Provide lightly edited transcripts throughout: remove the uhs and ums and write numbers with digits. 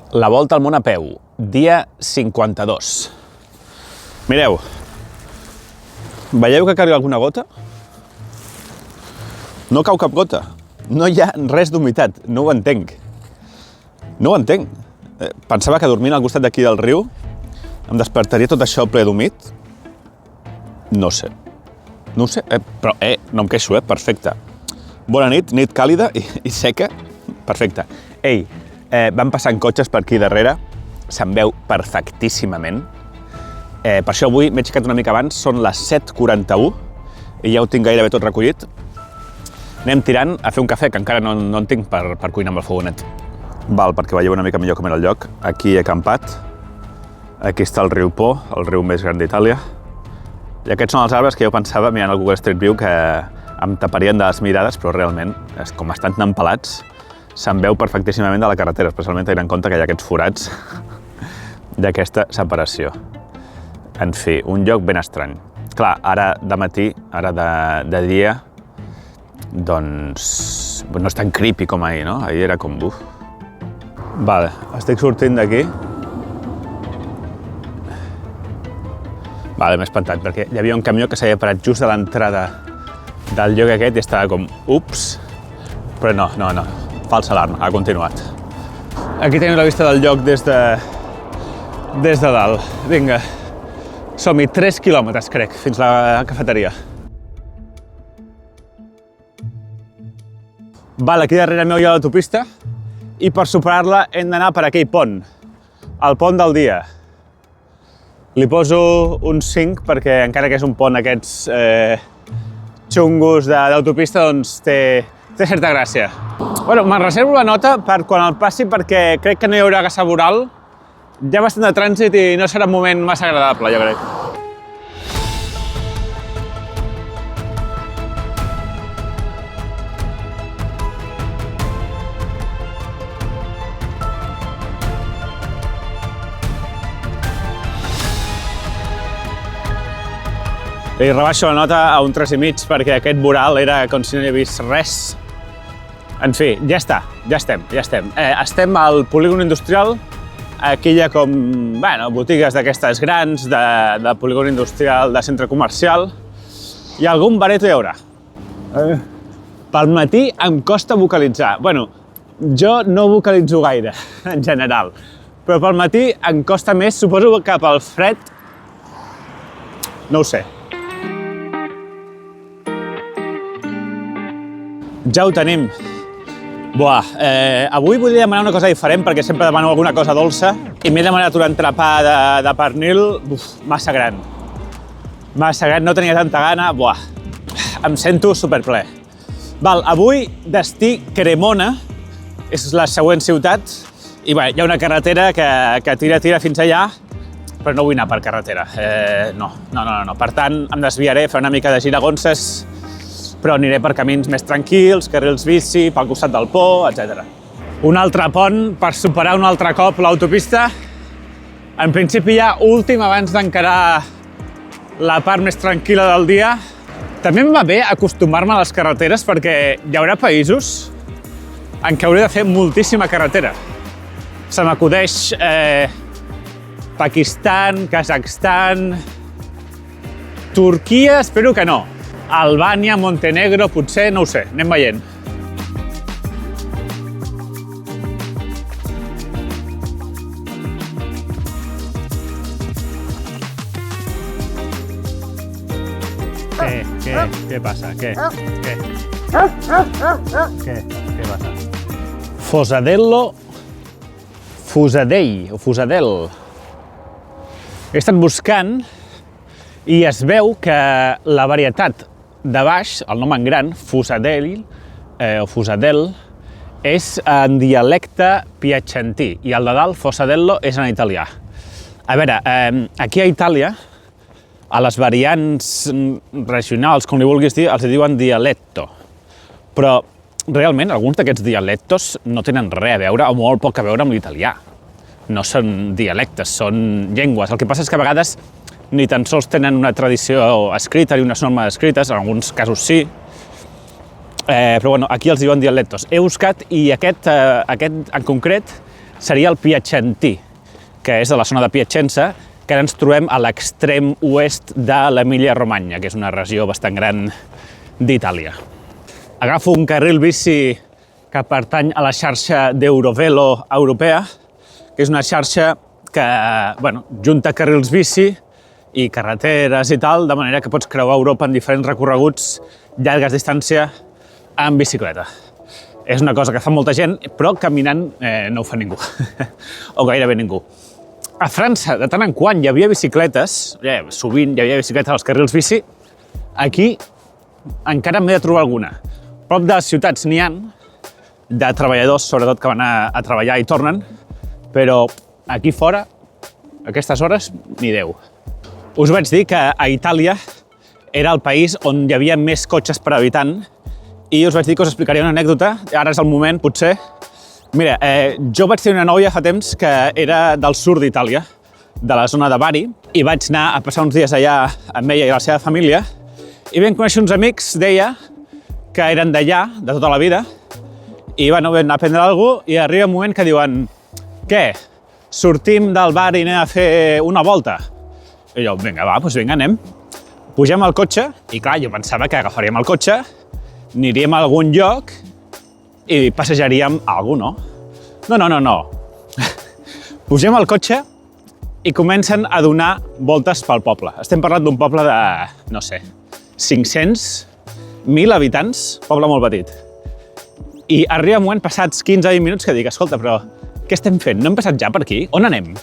La volta al món a peu, dia 52. Mireu, veieu que cau alguna gota? No cau cap gota, no hi ha res d'humitat, no ho entenc. No ho entenc. Pensava que dormint al costat d'aquí del riu em despertaria tot això ple d'humit. No sé. No ho sé, però no em queixo, perfecte. Bona nit, nit càlida i seca, perfecte. Ei, van passant cotxes per aquí darrere, se'n veu perfectíssimament. Per això avui m'he aixecat una mica abans, són les 7:41 i ja ho tinc gairebé tot recollit. Anem tirant a fer un cafè, que encara no en tinc per cuinar amb el fogonet. Val, perquè veieu una mica millor com era el lloc. Aquí he acampat, aquí està el riu Po, el riu més gran d'Itàlia. I aquests són els arbres que jo pensava, mirant el Google Street View, que em taparien de les mirades, però realment, com estan tan pelats, se'n veu perfectíssimament de la carretera, especialment tenint en compte que hi ha aquests forats d'aquesta separació. En fi, un lloc ben estrany. Clar, ara de matí, ara de dia, doncs no és tan creepy com ahir, no? Ahir era com buf. Vale, estic sortint d'aquí. Vale, m'he espantat, perquè hi havia un camió que s'havia parat just a l'entrada del lloc aquest i estava com, ups, però no, falsa alarma, ha continuat. Aquí teniu la vista del lloc des de dalt. Vinga, som-hi 3 quilòmetres, crec, fins a la cafeteria. Val, aquí darrere meu hi ha l'autopista i per superar-la hem d'anar per aquell pont, el pont del dia. Li poso un 5 perquè encara que és un pont aquests xungos d'autopista, doncs té certa gràcia. Bueno, me'n reservo la nota per quan el passi perquè crec que no hi haurà gas laboral. Hi ha bastant de trànsit i no serà un moment massa agradable, jo crec. I rebaixo la nota a un 3,5 perquè aquest voral era com si no hi hagués res. En fi, ja està, ja estem. Estem al polígon industrial. Aquí hi ha com, botigues d'aquestes grans, de polígon industrial, de centre comercial. I algun bareto hi haurà. Pel matí em costa vocalitzar. Bueno, jo no vocalitzo gaire, en general. Però pel matí em costa més, suposo que pel fred, no ho sé. Ja ho tenim. Buah, avui volia demanar una cosa diferent perquè sempre demano alguna cosa dolça i m'he demanat un entrepà de pernil, massa gran. Massa gran, no tenia tanta gana, buah, em sento superple. Val, avui destí Cremona, és la següent ciutat, i bé, hi ha una carretera que tira fins allà, però no vull anar per carretera, no. Per tant, em desviaré, faré una mica de giragonses, però aniré per camins més tranquils, carrils bici, pel costat del Po, etc. Un altre pont per superar un altre cop l'autopista. En principi ja últim abans d'encarar la part més tranquil·la del dia. També em va bé acostumar-me a les carreteres perquè hi haurà països en què hauré de fer moltíssima carretera. Se m'acudeix Pakistan, Kazakhstan, Turquia, espero que no. Albània, Montenegro, potser, no ho sé, anem veient. Què passa? Què passa? Fusadell. He estat buscant i es veu que la varietat de baix, el nom en gran, Fusadell, és en dialecte piacentí i el de dalt, Fosadello, és en italià. A veure, aquí a Itàlia, a les variants regionals, com li vulguis dir, els diuen dialetto. Però realment alguns d'aquests dialectos no tenen res a veure o molt poc a veure amb l'italià. No són dialectes, són llengües. El que passa és que a vegades ni tan sols tenen una tradició escrita ni unes normes escrites, en alguns casos sí, però bueno, aquí els diuen dialectos. He buscat i aquest en concret seria el Piacentí, que és de la zona de Piacenza, que ara ens trobem a l'extrem oest de l'Emília-Romagna, que és una regió bastant gran d'Itàlia. Agafo un carril bici que pertany a la xarxa d'Eurovelo europea, que és una xarxa que junta carrils bici i carreteres i tal, de manera que pots creuar Europa en diferents recorreguts, llargues distància, en bicicleta. És una cosa que fa molta gent, però caminant no ho fa ningú, o gairebé ningú. A França, de tant en quant, hi havia bicicletes, sovint hi havia bicicletes als carrils bici. Aquí encara m'he de trobar alguna. Prop de les ciutats n'hi ha, de treballadors, sobretot, que van a treballar i tornen, però aquí fora, a aquestes hores, ni Déu. Us vaig dir que a Itàlia era el país on hi havia més cotxes per habitant i us vaig dir que us explicaria una anècdota. Ara és el moment, potser. Mira, jo vaig tenir una nòvia fa temps que era del sud d'Itàlia, de la zona de Bari, i vaig anar a passar uns dies allà amb ella i la seva família, i vam conèixer uns amics d'ella que eren d'allà, de tota la vida, i vam anar a prendre alguna cosa, i arriba un moment que diuen: què? Sortim del bar i anem a fer una volta? I jo, vinga, anem. Pugem al cotxe, i clar, jo pensava que agafaríem el cotxe, aniríem a algun lloc i passejaríem algú, no? No. Pugem al cotxe i comencen a donar voltes pel poble. Estem parlant d'un poble de, 500, 1.000 habitants, poble molt petit. I arriba un moment, passats 15-20 minuts, que dic: escolta, però què estem fent? No hem passat ja per aquí? On anem?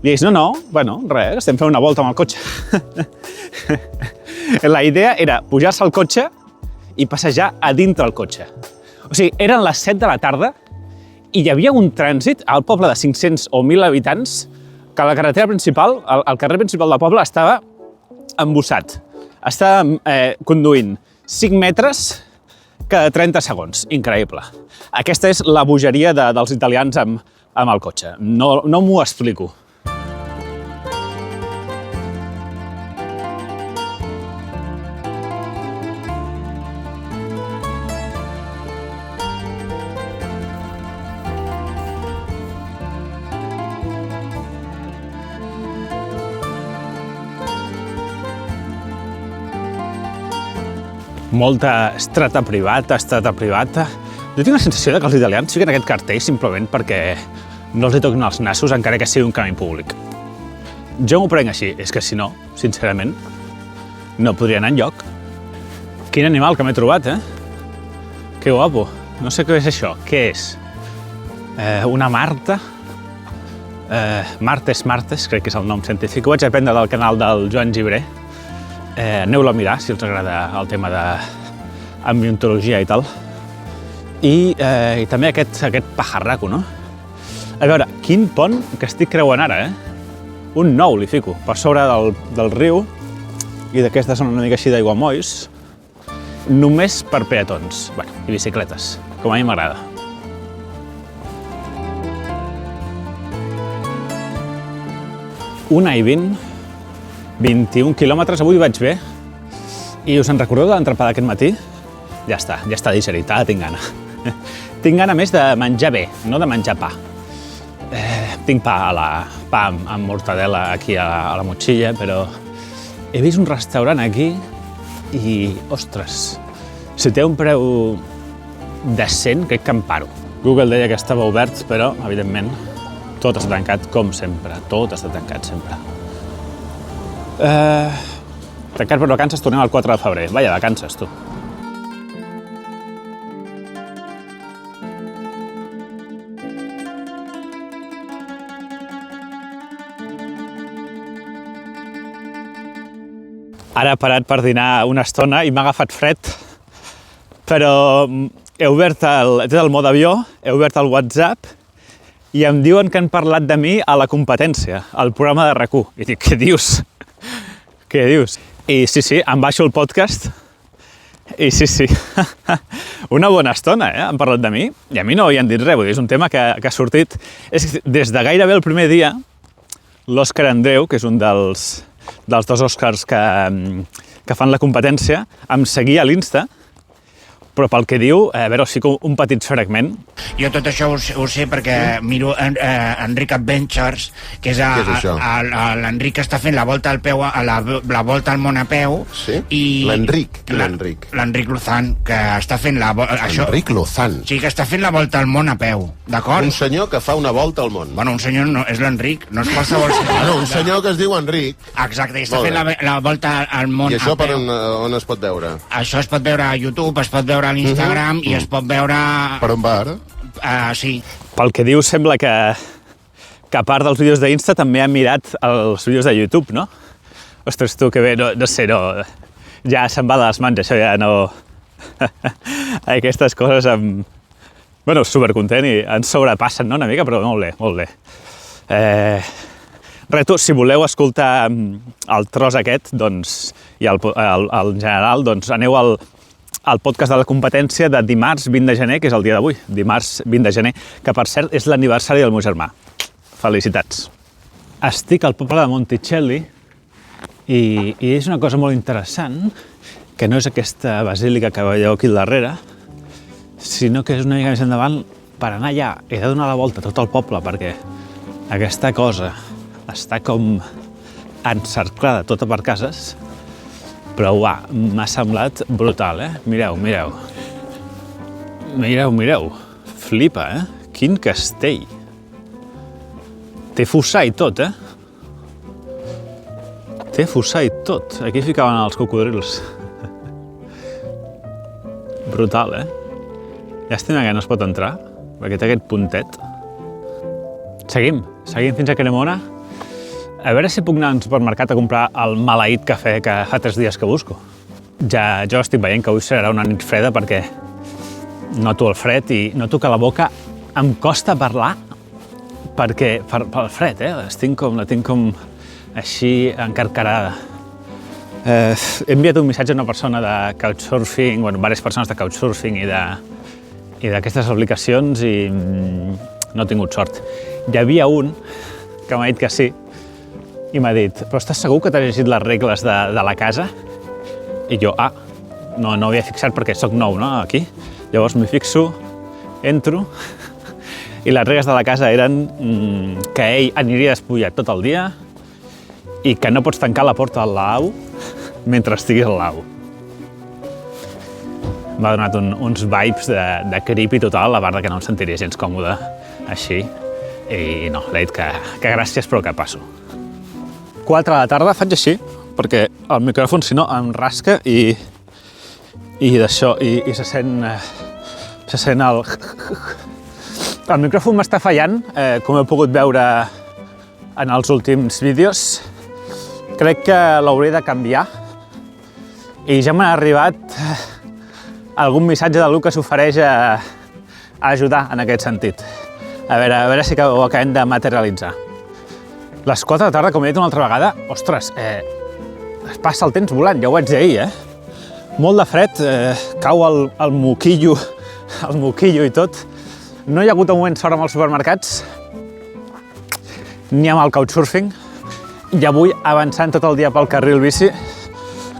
I dius: res, estem fent una volta amb el cotxe. La idea era pujar-se al cotxe i passejar a dintre el cotxe. O sigui, eren les 7 de la tarda i hi havia un trànsit al poble de 500 o 1.000 habitants que la carretera principal, el carrer principal del poble, estava embussat. Estava conduint 5 metres cada 30 segons. Increïble. Aquesta és la bogeria dels italians amb el cotxe. No m'ho explico. Molta estrata privata. Jo tinc la sensació que els italians fiquen aquest cartell simplement perquè no els hi toquin els nassos, encara que sigui un camí públic. Jo m'ho prenc així, és que si no, sincerament, no podria anar enlloc. Quin animal que m'he trobat, Que guapo. No sé què és això. Què és? Una marta? Martes, crec que és el nom científic. Ho vaig aprendre del canal del Joan Gibrer. Aneu-lo a mirar, si els agrada el tema d'ambientologia i tal. I també aquest pajarraco, no? A veure, quin pont que estic creuant ara, Un nou li fico, per sobre del riu i d'aquesta zona una mica així d'aiguamolls, només per peatons, i bicicletes, com a mi m'agrada. Una i 21 quilòmetres, avui vaig bé. I us en recordeu de l'entrepà d'aquest matí? Ja està digerit, ara tinc gana. Tinc gana més de menjar bé, no de menjar pa. Tinc pa amb mortadela aquí a la motxilla, però he vist un restaurant aquí i, ostres, si té un preu decent, crec que em paro. Google deia que estava obert, però, evidentment, tot està tancat, com sempre. Tot està tancat, sempre. Tancat per vacances, tornem al 4 de febrer. Vaya vacances, tu. Ara he parat per dinar una estona i m'ha agafat fred, però he tret el mode avió, he obert el WhatsApp i em diuen que han parlat de mi a La Competència, al programa de RAC1. I dic, què dius? Què dius? I sí, em baixo el podcast i sí, una bona estona, han parlat de mi i a mi no hi han dit res, vull dir, és un tema que ha sortit. Des de gairebé el primer dia, l'Òscar Andreu, que és un dels 2 Òscars que fan La Competència, em seguia a l'Insta, però pel que diu, a veure, sí que un petit fragment. Jo tot això ho sé perquè miro Enric Adventures, que és l'Enric que està fent la volta al peu, la volta al món a peu. Sí? L'Enric Lozán, que està fent Enric Lozán? Sí, que està fent la volta al món a peu, d'acord? Un senyor que fa una volta al món. Bueno, un senyor no, és l'Enric, no és qualsevol senyor. Bueno, un senyor que es diu Enric. Exacte, i està fent la volta al món a peu. I això per on es pot veure? Això es pot veure a YouTube, es pot veure a l'Instagram i es pot veure... Per on va ara? Sí. Pel que diu, sembla que a part dels vídeos d'Insta també ha mirat els vídeos de YouTube, no? Ostres, tu, que bé, no sé, ja se'n va de les mans, això ja no... Aquestes coses em... Bueno, supercontent i ens sobrepassen, no?, una mica, però molt bé, molt bé. Reto, si voleu escoltar el tros aquest, doncs, i el general, doncs aneu al podcast de la competència de dimarts 20 de gener, que és el dia d'avui, dimarts 20 de gener, que per cert és l'aniversari del meu germà. Felicitats. Estic al poble de Monticelli i és una cosa molt interessant, que no és aquesta basílica que veieu aquí al darrere, sinó que és una mica més endavant per anar allà. He de donar la volta a tot el poble perquè aquesta cosa està com encerclada tota per cases, però m'ha semblat brutal, Mireu. Mireu. Flipa, Quin castell. Té fossar i tot, Té fossar i tot. Aquí ficaven els cocodrils. Brutal, Llàstima que no es pot entrar, perquè té aquest puntet. Seguim fins a Cremona. A veure si puc anar al supermercat a comprar el maleït cafè que fa 3 dies que busco. Ja jo estic veient que avui serà una nit freda perquè noto el fred i noto que la boca em costa parlar perquè pel fred, la tinc com així encarcarada. He enviat un missatge a una persona de Couchsurfing, diverses persones de Couchsurfing i d'aquestes aplicacions i no he tingut sort. Hi havia un que m'ha dit que sí, i m'ha dit, però estàs segur que t'has llegit les regles de la casa? I jo, no havia fixat perquè sóc nou, no, aquí. Llavors m'hi fixo, entro, i les regles de la casa eren que ell aniria despullat tot el dia i que no pots tancar la porta del lavabo mentre estiguis al lavabo. M'ha donat uns vibes de creepy total, a part que no em sentiria gens còmode així. I no, l'he dit que gràcies, però que passo. 4 de la tarda faig així, perquè el micròfon, si no, em rasca i d'això, i se sent el... El micròfon m'està fallant, com heu pogut veure en els últims vídeos. Crec que l'hauré de canviar i ja m'ha arribat algun missatge d'algú que s'ofereix a ajudar en aquest sentit. A veure si ho acabem de materialitzar. Les 4 de la tarda, com he dit una altra vegada, ostres, es passa el temps volant, ja ho vaig dir ahir, Molt de fred, cau el moquillo i tot. No hi ha hagut un moment sort amb els supermercats, ni amb el Couchsurfing, i avui avançant tot el dia pel carril bici,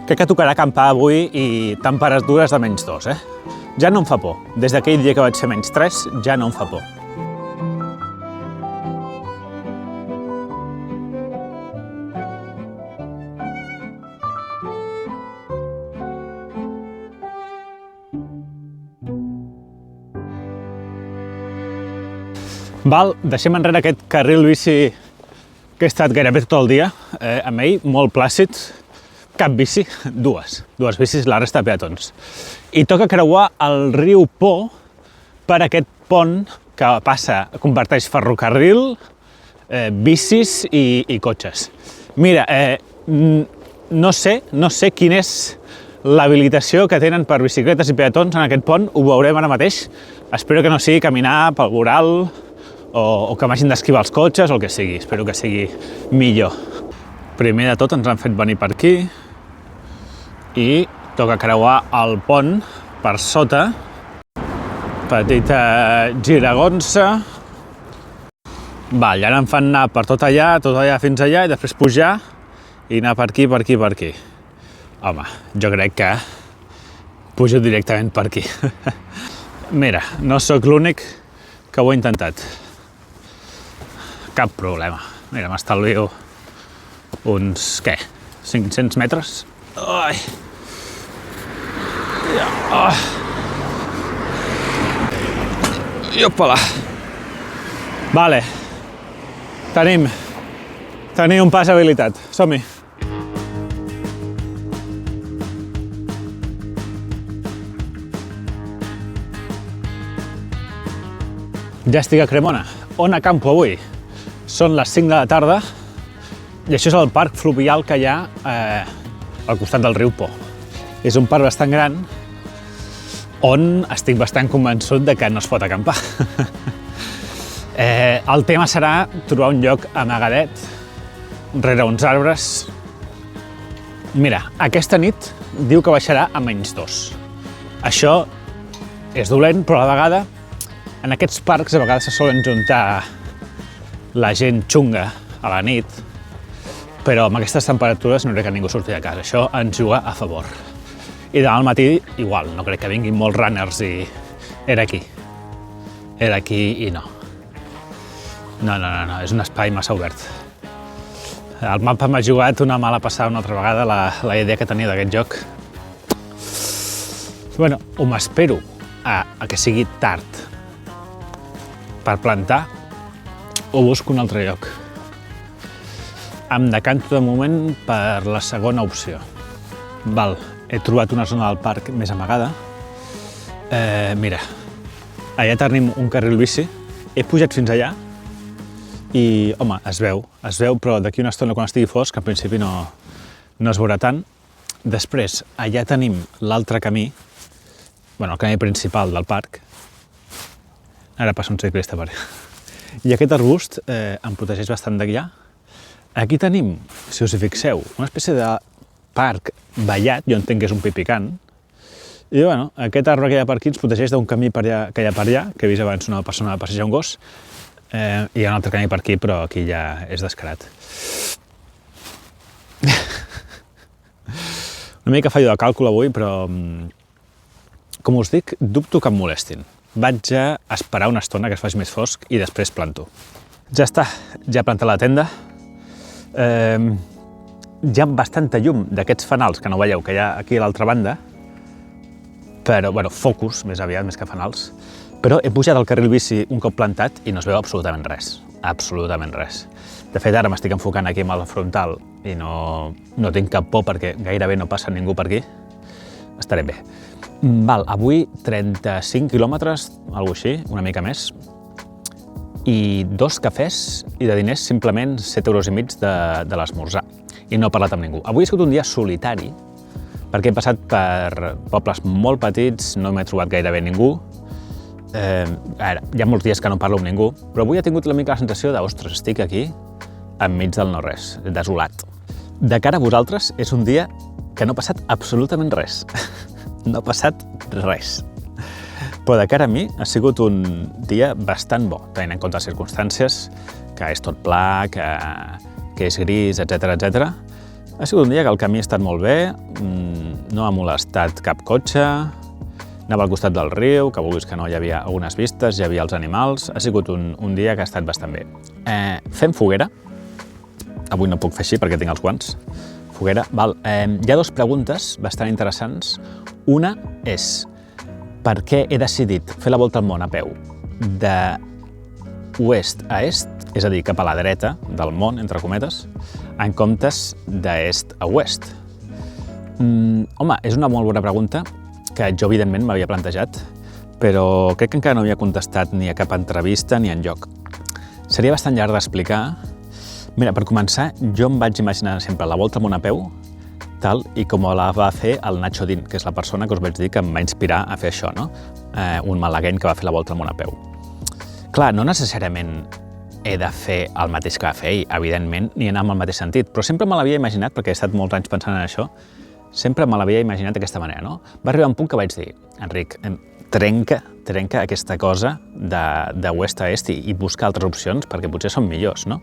crec que tocarà acampar avui i temperatures de -2, Ja no em fa por. Des d'aquell dia que vaig ser -3, ja no em fa por. Deixem enrere aquest carril bici que he estat gairebé tot el dia, amb ell, molt plàcid, cap bici, dues bicis, la resta de peatons. I toca creuar el riu Po per aquest pont que converteix ferrocarril, bicis i cotxes. Mira, no sé quina és l'habilitació que tenen per bicicletes i peatons en aquest pont, ho veurem ara mateix. Espero que no sigui caminar pel voral o que m'hagin d'esquivar els cotxes o el que sigui. Espero que sigui millor. Primer de tot ens han fet venir per aquí i toca creuar el pont per sota. Petita giragonsa. Ara em fan anar per tot allà fins allà i després pujar i anar per aquí. Home, jo crec pujo directament per aquí. Mira, no sóc l'únic que ho he intentat. Cap problema. Mira, m'estalvio uns, 500 metres? Ai! I opala! Vale. Tenim un pas habilitat. Som-hi. Ja estic a Cremona. On acampo avui? Són les 5 de la tarda i això és el parc fluvial que hi ha al costat del riu Po. És un parc bastant gran on estic bastant convençut de que no es pot acampar. El tema serà trobar un lloc amagadet rere uns arbres. Mira, aquesta nit diu que baixarà a -2. Això és dolent, però a la vegada en aquests parcs a vegades se solen juntar la gent xunga a la nit, però amb aquestes temperatures no crec que ningú surti de casa. Això ens juga a favor. I demà al matí igual, no crec que vinguin molts runners i era aquí i no. No, és un espai massa obert. El mapa m'ha jugat una mala passada una altra vegada, la idea que tenia d'aquest joc. Bueno, o m'espero a que sigui tard per plantar o busco un altre lloc. Em decanto de moment per la segona opció. Val, he trobat una zona del parc més amagada. Mira, allà tenim un carril bici. He pujat fins allà i, home, es veu, però d'aquí una estona quan estigui fosc, en principi no es veurà tant. Després, allà tenim l'altre camí, el camí principal del parc. Ara passa un ciclista per allà. I aquest arbust em protegeix bastant de guiar. Aquí tenim, si us hi fixeu, una espècie de parc vallat, jo entenc que és un pi picant. I aquest arbre que hi ha per aquí ens protegeix d'un camí que hi ha per allà, que he vist abans una persona passejar un gos. Hi ha un altre camí per aquí, però aquí ja és descarat. Una mica fallo de càlcul avui, però com us dic, dubto que em molestin. Vaig a esperar una estona que es faci més fosc i després planto. Ja està, ja he plantat la tenda. Hi ha bastanta llum d'aquests fanals que no veieu, que hi ha aquí a l'altra banda, però, focus, més aviat, més que fanals. Però he pujat al carril bici un cop plantat i no es veu absolutament res. Absolutament res. De fet, ara m'estic enfocant aquí amb el frontal i no tinc cap por perquè gairebé no passa ningú per aquí. Estaré bé. Val, avui 35 quilòmetres, alguna cosa així, una mica més, i 2 cafès i de diners simplement 7,5 € de l'esmorzar. I no he parlat amb ningú. Avui ha sigut un dia solitari, perquè he passat per pobles molt petits, no m'he trobat gairebé ningú. Hi ha molts dies que no parlo amb ningú, però avui he tingut una mica la sensació de, ostres, estic aquí enmig del no-res, desolat. De cara a vosaltres, és un dia que no ha passat absolutament res. No ha passat res. Però de cara a mi ha sigut un dia bastant bo, tenint en compte les circumstàncies, que és tot pla, que és gris, etc. Ha sigut un dia que el camí ha estat molt bé, no ha molestat cap cotxe, anava al costat del riu, que vulguis que no, hi havia algunes vistes, hi havia els animals, ha sigut un dia que ha estat bastant bé. Fem foguera. Avui no puc fer així perquè tinc els guants. Foguera, val. Hi ha 2 preguntes bastant interessants. Una és per què he decidit fer la volta al món a peu de oest a est, és a dir, cap a la dreta del món, entre cometes, en comptes d'est a oest. Home, és una molt bona pregunta que jo, evidentment, m'havia plantejat, però crec que encara no havia contestat ni a cap entrevista ni enlloc. Seria bastant llarg d'explicar. Mira, per començar, jo em vaig imaginar sempre la volta al món a peu, tal i com la va fer el Nacho Din, que és la persona que us vaig dir que em va inspirar a fer això, no? Un malagueny que va fer la volta al món a peu. Clar, no necessàriament he de fer el mateix que va fer ell, evidentment, ni anar amb el mateix sentit, però sempre me l'havia imaginat, perquè he estat molts anys pensant en això, sempre me l'havia imaginat d'aquesta manera, no? Va arribar un punt que vaig dir, Enric, trenca aquesta cosa d'oest a est i busca altres opcions, perquè potser són millors, no?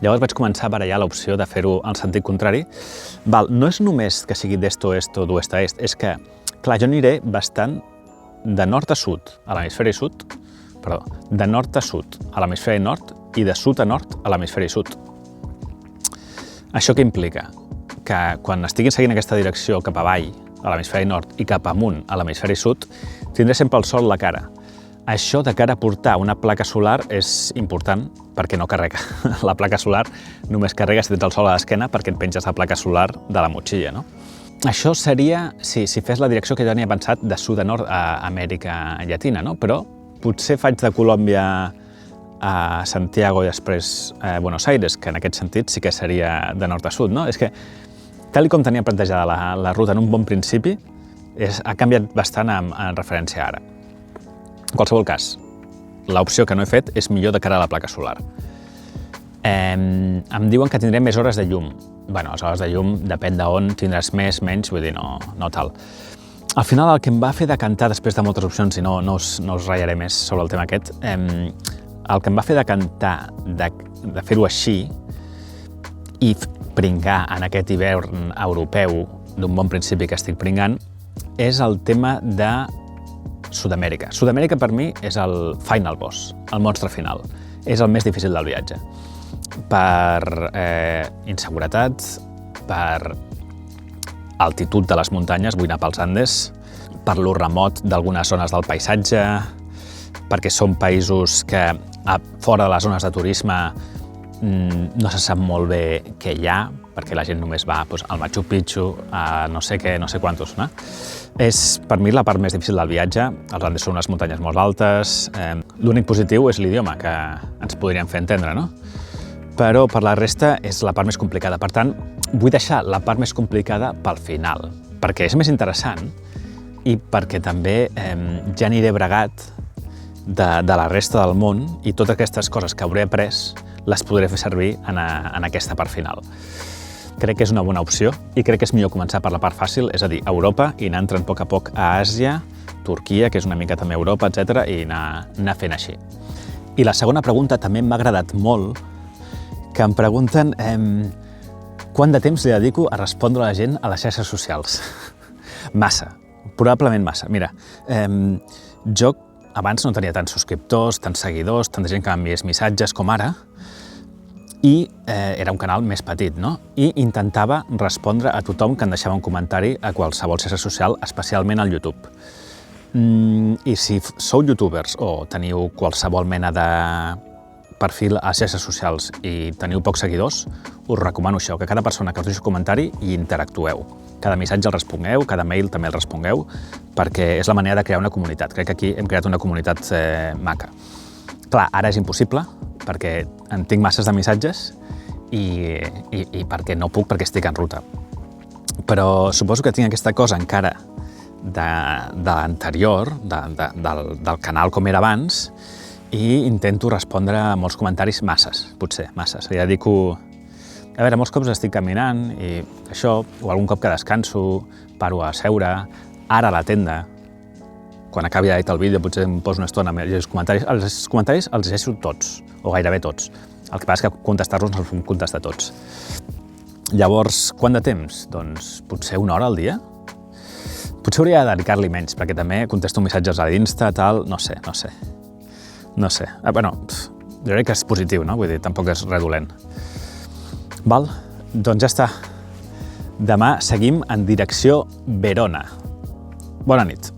Llavors vaig començar a barallar l'opció de fer-ho en sentit contrari. No és només que sigui d'est a oest o d'oest a est, és que, Clar, jo aniré bastant de nord a sud, a l'hemisferi sud, de nord a sud, a l'hemisferi nord, i de sud a nord, a l'hemisferi sud. Això què implica? Que quan estiguin seguint aquesta direcció cap avall, a l'hemisferi nord, i cap amunt, a l'hemisferi sud, tindré sempre el sol a la cara. Això de cara a portar una placa solar és important perquè no carrega. La placa solar només carrega si tens el sol a l'esquena perquè et penges la placa solar de la motxilla, no? Això seria, si fes la direcció que jo tenia pensat de sud a nord a Amèrica Llatina, no? Però potser faig de Colòmbia a Santiago i després a Buenos Aires, que en aquest sentit sí que seria de nord a sud, no? És que, tal com tenia plantejada la ruta en un bon principi, ha canviat bastant en referència a ara. En qualsevol cas, l'opció que no he fet és millor de cara a la placa solar. Em diuen que tindré més hores de llum. Bueno, les hores de llum depèn d'on tindràs més, menys, vull dir, no tal. Al final, el que em va fer decantar, després de moltes opcions, i no us ratllaré més sobre el tema aquest, el que em va fer decantar de fer-ho així i pringar en aquest hivern europeu d'un bon principi que estic pringant és el tema de Sud-amèrica. Sud-amèrica per mi és el final boss, el monstre final. És el més difícil del viatge. Per inseguretat, per altitud de les muntanyes, vull anar pels Andes, per lo remot d'algunes zones del paisatge, perquè són països que fora de les zones de turisme no se sap molt bé què hi ha, perquè la gent només va al Machu Picchu, a no sé què, no sé quantos, no? És, per mi, la part més difícil del viatge. Els Andes són unes muntanyes molt altes. L'únic positiu és l'idioma, que ens podrien fer entendre, no? Però per la resta és la part més complicada. Per tant, vull deixar la part més complicada pel final, perquè és més interessant i perquè també ja aniré bregat de la resta del món i totes aquestes coses que hauré après les podré fer servir en aquesta part final. Crec que és una bona opció i crec que és millor començar per la part fàcil, és a dir, Europa, i anar entrant a poc a poc a Àsia, Turquia, que és una mica també Europa, etc., i anar fent així. I la segona pregunta també m'ha agradat molt, que em pregunten quant de temps li dedico a respondre a la gent a les xarxes socials. Massa, probablement massa. Mira, jo abans no tenia tants subscriptors, tants seguidors, tanta gent que m'enviés missatges com ara, i era un canal més petit, no? I intentava respondre a tothom que em deixava un comentari a qualsevol xarxa social, especialment al YouTube. I si sou youtubers o teniu qualsevol mena de perfil a xarxes socials i teniu pocs seguidors, us recomano això, que cada persona que us deixi un comentari hi interactueu. Cada missatge el respongueu, cada mail també el respongueu, perquè és la manera de crear una comunitat. Crec que aquí hem creat una comunitat maca. Clar, ara és impossible, perquè en tinc masses de missatges i perquè no puc, perquè estic en ruta. Però suposo que tinc aquesta cosa encara de l'anterior, del canal com era abans, i intento respondre a molts comentaris masses, potser, masses. Li dedico... A veure, molts cops estic caminant i això, o algun cop que descanso, paro a seure, ara a la tenda, quan acabi d'editar el vídeo potser em poso una estona a llegir els comentaris. Els comentaris els llegeixo tots, o gairebé tots. El que passa és que contestar-los no els puc contestar tots. Llavors, quant de temps? Doncs potser 1 hora al dia? Potser hauria de dedicar-li menys, perquè també contesto missatges a l'Insta, tal, no sé. Bueno, jo crec que és positiu, no? Vull dir, tampoc és res dolent. Val? Doncs ja està. Demà seguim en direcció Verona. Bona nit.